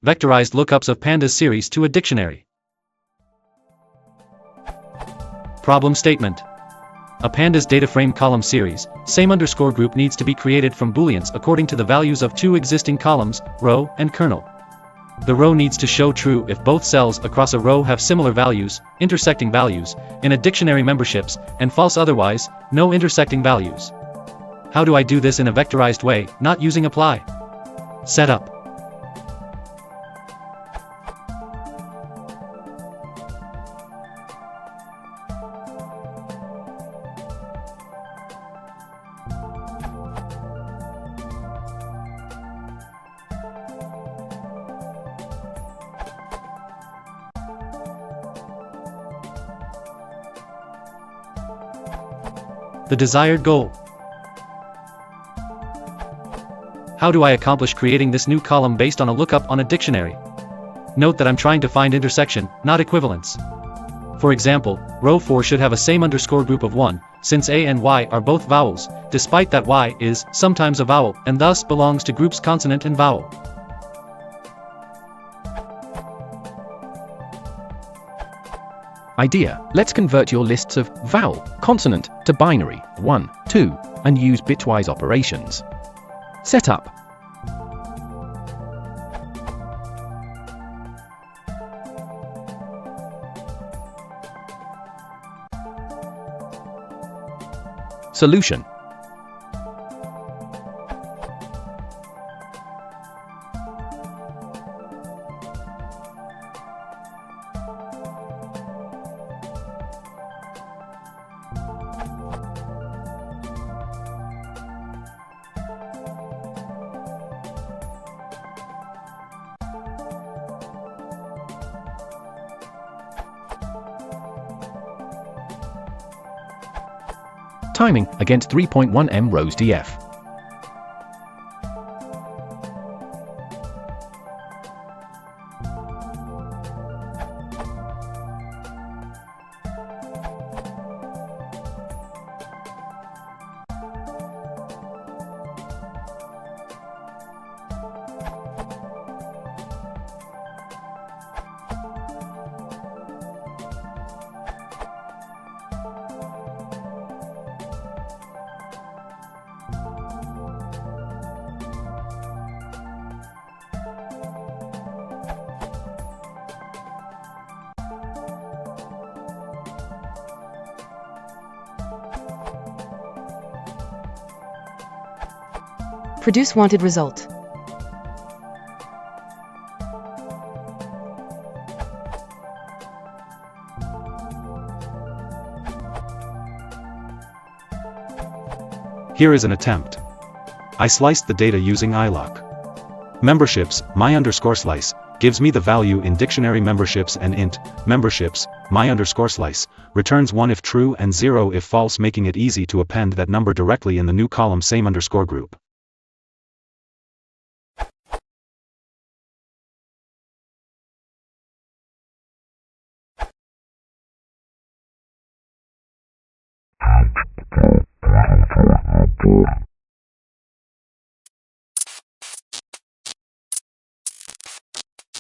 Vectorized Lookups of Pandas series to a dictionary. Problem statement. A pandas data frame column series, same underscore group needs to be created from booleans according to the values of two existing columns, row and kernel. The row needs to show true if both cells across a row have similar values, intersecting values, in a dictionary memberships, and false otherwise, no intersecting values. How do I do this in a vectorized way, not using apply? Setup. The desired goal. How do I accomplish creating this new column based on a lookup on a dictionary? Note that I'm trying to find intersection, not equivalence. For example, row 4 should have a same underscore group of 1, since A and Y are both vowels, despite that Y is sometimes a vowel and thus belongs to groups consonant and vowel. Idea: let's convert your lists of vowel, consonant to binary, 1, 2, and use bitwise operations. Setup. Solution. Timing against 3.1 m rows df. Produce wanted result. Here is an attempt. I sliced the data using ilock. Memberships, my_slice, gives me the value in dictionary memberships, and int, memberships, my_slice, returns 1 if true and 0 if false, making it easy to append that number directly in the new column same underscore group.